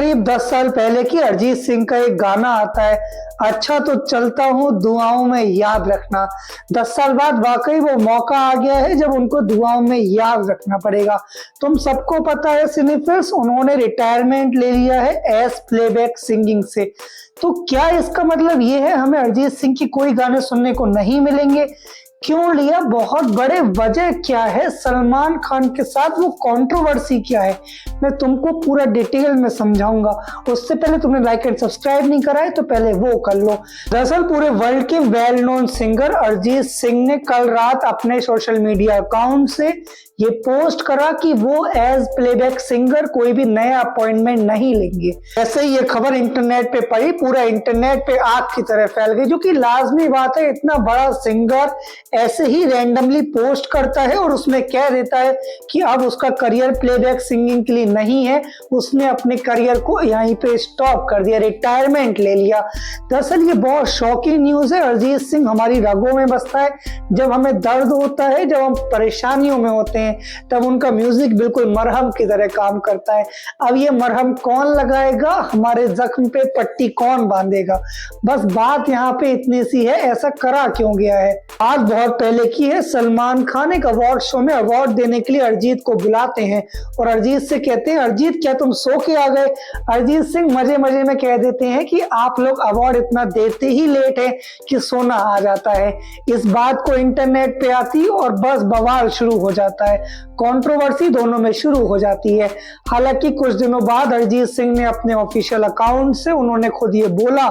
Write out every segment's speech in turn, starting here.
करीब 10 साल पहले की अरिजीत सिंह का एक गाना आता है, अच्छा तो चलता हूँ दुआओं में याद रखना। 10 साल बाद वाकई वो मौका आ गया है जब उनको दुआओं में याद रखना पड़ेगा। तुम सबको पता है सिनेफिल्स, उन्होंने रिटायरमेंट ले लिया है एज प्लेबैक सिंगिंग से। तो क्या इसका मतलब ये है हमें अरिजीत सिंह की कोई गाने सुनने को नहीं मिलेंगे? क्यों लिया? बहुत बड़े वजह क्या है? सलमान खान के साथ वो कंट्रोवर्सी क्या है? मैं तुमको पूरा डिटेल में समझाऊंगा। उससे पहले तुमने लाइक एंड सब्सक्राइब नहीं करा है तो पहले वो कर लो। दरअसल पूरे वर्ल्ड के well known singer Arijit Singh ने कल रात अपने सोशल मीडिया अकाउंट से ये पोस्ट करा कि वो एज प्लेबैक सिंगर कोई भी नया अपॉइंटमेंट नहीं लेंगे। ऐसे ही ये खबर इंटरनेट पे पड़ी, पूरा इंटरनेट पे आग की तरह फैल गई, जो कि लाजमी बात है। इतना बड़ा सिंगर ऐसे ही रैंडमली पोस्ट करता है और उसमें कह देता है कि अब उसका करियर प्लेबैक सिंगिंग के लिए नहीं है, उसने अपने करियर को यहीं पे स्टॉप कर दिया, रिटायरमेंट ले लिया। दरअसल ये बहुत शॉकिंग न्यूज है। अरिजीत सिंह हमारी रगों में बसता है। जब हमें दर्द होता है, जब हम परेशानियों में होते हैं, तब उनका म्यूजिक बिल्कुल मरहम की तरह काम करता है। अब ये मरहम कौन लगाएगा, हमारे जख्म पे पट्टी कौन बांधेगा? बस बात यहाँ पे इतनी सी है, ऐसा करा क्यों गया है? आज बहुत पहले की है, सलमान खान एक अवार्ड शो में अवार्ड देने के लिए अरिजीत को बुलाते हैं और अरिजीत से कहते हैं, अरिजीत क्या तुम सो के आ गए? अरिजीत सिंह मजे मजे में कह देते हैं कि आप लोग अवार्ड इतना देते ही लेट है कि सोना आ जाता है। इस बात को इंटरनेट पे आती और बस बवाल शुरू हो जाता है, कंट्रोवर्सी दोनों में शुरू हो जाती है। हालांकि कुछ दिनों बाद अरिजीत सिंह ने अपने ऑफिशियल अकाउंट से उन्होंने खुद ये बोला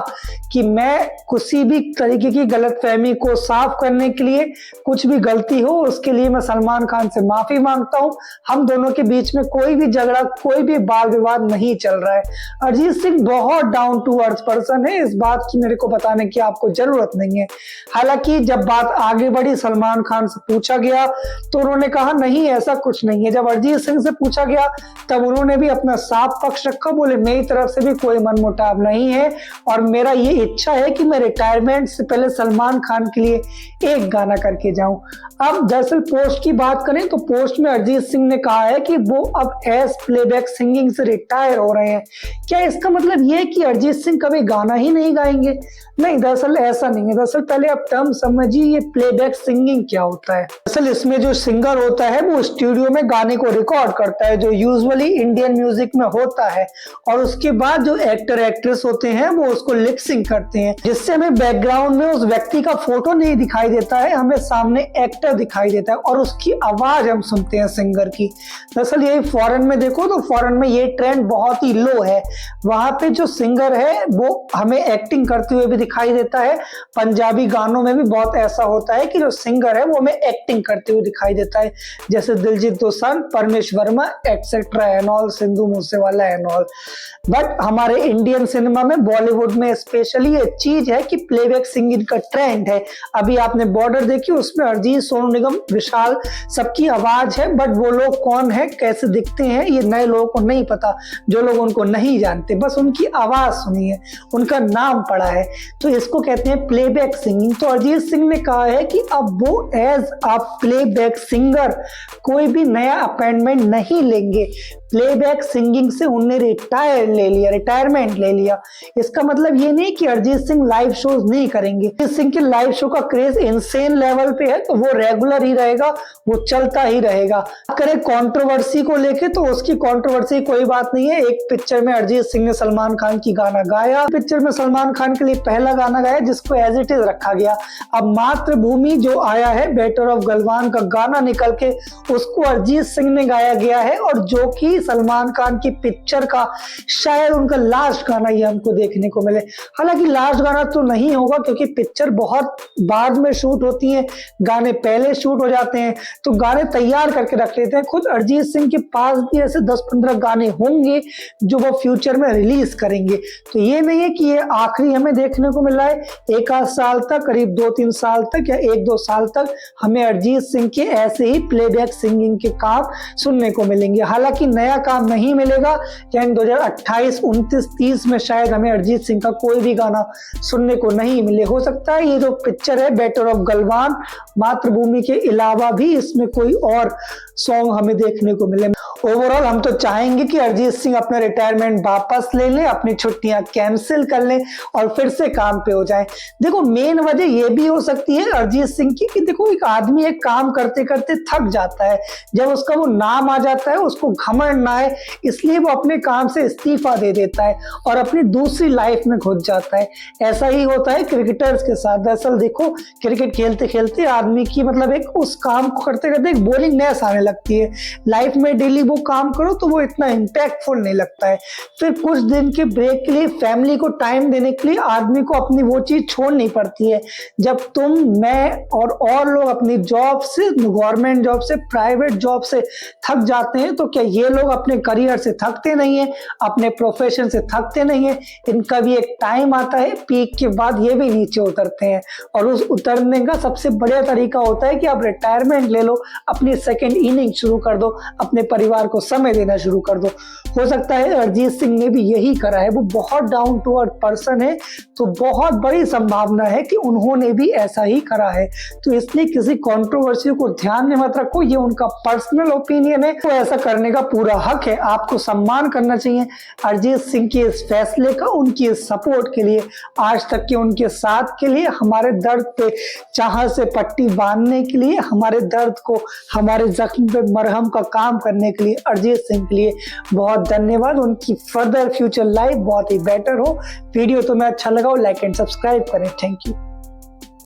कि मैं किसी भी तरीके की गलतफहमी को साफ करने के लिए, कुछ भी गलती हो उसके लिए मैं सलमान खान से माफी मांगता हूं। हम दोनों के बीच में कोई भी झगड़ा, कोई भी बाल विवाद नहीं चल रहा है। अरिजीत सिंह बहुत डाउन टू अर्थ पर्सन है, इस बात की मेरे को बताने की आपको जरूरत नहीं है। हालांकि जब बात आगे बढ़ी, सलमान खान से पूछा गया तो उन्होंने कहा नहीं ऐसा कुछ नहीं है। जब अरिजीत सिंह से पूछा गया तब उन्होंने भी अपना साफ पक्ष रखा, बोले मेरी तरफ से भी कोई मनमुटाव नहीं है और मेरा ये इच्छा है कि मैं रिटायरमेंट से पहले सलमान खान के लिए एक गाना करके जाऊं। अब दरअसल पोस्ट की बात करें तो पोस्ट में अरिजीत सिंह ने कहा है कि वो अब एज प्लेबैक सिंगिंग से रिटायर हो रहे हैं। क्या इसका मतलब ये है कि अरिजीत सिंह कभी गाना ही नहीं गाएंगे? नहीं, दरअसल ऐसा नहीं है। दरअसल पहले आप टर्म समझिए, ये प्लेबैक सिंगिंग क्या होता है। दरअसल इसमें जो सिंगर होता है वो स्टूडियो में गाने को रिकॉर्ड करता है, जो यूजुअली इंडियन म्यूजिक में होता है, और उसके बाद जो एक्टर एक्ट्रेस होते हैं वो उसको लिप सिंक करते हैं, जिससे हमें बैकग्राउंड में उस व्यक्ति का फोटो नहीं दिखाई देता है, हमें सामने एक्टर दिखाई देता है और उसकी आवाज हम सुनते हैं सिंगर की। दरअसल यही फॉरेन में देखो तो फॉरेन में ये ट्रेंड बहुत ही लो है। वहां पे जो सिंगर है वो हमें एक्टिंग करते हुए भी दिखाई देता है। पंजाबी गानों में भी बहुत ऐसा होता है कि जो सिंगर है वो हमें एक्टिंग करते हुए दिखाई देता है, जैसे Diljit Dosanjh, Paramesh Verma etcetera and all, Sindhu Moosewala and all. But हमारे इंडियन सिनेमा में, बॉलीवुड में स्पेशली ये चीज है कि प्लेबैक सिंगिंग का ट्रेंड है। अभी आपने बॉर्डर देखी, उसमें अरिजीत, सोनू निगम, विशाल सबकी आवाज है, बट वो लोग कौन है, कैसे दिखते हैं, ये नए लोगों को नहीं पता। जो लोग उनको नहीं जानते, बस उनकी आवाज सुनी है, उनका नाम पड़ा है, तो इसको कहते हैं प्लेबैक सिंगिंग। तो अरिजीत सिंह ने कहा है कि अब वो एज अ प्लेबैक सिंगर कोई भी नया अपॉइंटमेंट नहीं लेंगे। प्लेबैक सिंगिंग से उन्हें रिटायरमेंट ले लिया। इसका मतलब ये नहीं कि अरिजीत सिंह लाइव शोज नहीं करेंगे। अरिजीत सिंह के लाइव शो का क्रेज इनसेन लेवल पे है, तो वो रेगुलर ही रहेगा, वो चलता ही रहेगा। करें कंट्रोवर्सी को लेके, तो उसकी कंट्रोवर्सी कोई बात नहीं है। एक पिक्चर में अरिजीत सिंह ने सलमान खान की गाना गाया, पिक्चर में सलमान खान के लिए पहला गाना गाया जिसको एज इट इज रखा गया। अब मातृभूमि जो आया है, बेटर ऑफ गलवान का गाना निकल के उसको अरिजीत सिंह ने गाया गया है, और जो कि सलमान खान की पिक्चर का शायद उनका लास्ट गाना ये हमको देखने को मिले। हालांकि लास्ट गाना तो नहीं होगा क्योंकि पिक्चर बहुत बाद में शूट होती है, गाने पहले शूट हो जाते हैं, तो गाने तैयार करके रख लेते हैं। खुद अरिजीत सिंह के पास भी ऐसे 10-15 गाने होंगे जो वो फ्यूचर में रिलीज करेंगे। तो ये नहीं है कि ये आखिरी हमें देखने को मिला है। एक आध साल तक, करीब 2-3 साल तक या 1-2 साल तक हमें अरिजीत सिंह के ऐसे ही प्लेबैक सिंगिंग सिंगिंग के काम सुनने को मिलेंगे। हालांकि नया काम नहीं मिलेगा, यानी 2028, 29, 30 में शायद हमें अरिजीत सिंह का कोई भी गाना सुनने को नहीं मिले। हो सकता है ये जो पिक्चर है बेटर ऑफ गलवान, मातृभूमि के अलावा भी इसमें कोई और सॉन्ग हमें देखने को मिले। ओवरऑल हम तो चाहेंगे कि अरिजीत सिंह अपना रिटायरमेंट वापस ले लें, अपनी छुट्टियां कैंसिल कर लें और फिर से काम पे हो जाएं। देखो मेन वजह ये भी हो सकती है अरिजीत सिंह की कि देखो एक आदमी एक काम करते करते थक जाता है, जब उसका वो नाम आ जाता है उसको घमंड ना है, इसलिए वो अपने काम से इस्तीफा दे देता है और अपनी दूसरी लाइफ में घुस जाता है। ऐसा ही होता है क्रिकेटर्स के साथ। दरअसल देखो क्रिकेट खेलते खेलते आदमी की मतलब एक उस काम को करते करते एक बोरिंगनेस आने लगती है। लाइफ में डेली वो काम करो तो वो इतना इम्पैक्टफुल नहीं लगता है। फिर कुछ दिन के ब्रेक के लिए फैमिली को टाइम देने के लिए आदमी को अपनी वो चीज छोड़नी पड़ती है। जब तुम, मैं और लोग अपनी जॉब से, गवर्नमेंट जॉब से, प्राइवेट जॉब से थक जाते हैं, तो क्या ये लोग अपने करियर से थकते नहीं है, अपने प्रोफेशन से थकते नहीं है? इनका भी एक टाइम आता है, पीक के बाद ये भी नीचे उतरते हैं और उस उतरने का सबसे बढ़िया तरीका होता है कि आप रिटायरमेंट ले लो, अपनी सेकेंड इनिंग शुरू कर दो, अपने परिवार को समय देना शुरू कर दो। हो सकता है अरिजीत सिंह ने भी यही करा है। वो बहुत डाउन टू अर्थ पर्सन है, तो बहुत बड़ी संभावना है कि उन्होंने भी ऐसा ही करा है। तो इसलिए किसी कंट्रोवर्सी को ध्यान में मत रखो, ये उनका पर्सनल ओपिनियन है, तो ऐसा करने का पूरा हक है, आपको सम्मान करना चाहिए अरिजीत सिंह के इस फैसले का, उनकी इस सपोर्ट के लिए, आज तक के उनके साथ के लिए, हमारे दर्द पे चाह से पट्टी बांधने के लिए, हमारे दर्द को, हमारे जख्म पे मरहम का काम करने के लिए अरिजीत सिंह के लिए बहुत धन्यवाद। उनकी फर्दर फ्यूचर लाइफ बहुत ही बेटर हो। वीडियो तुम्हें अच्छा लगा हो लाइक एंड सब्सक्राइब करें। Thank you.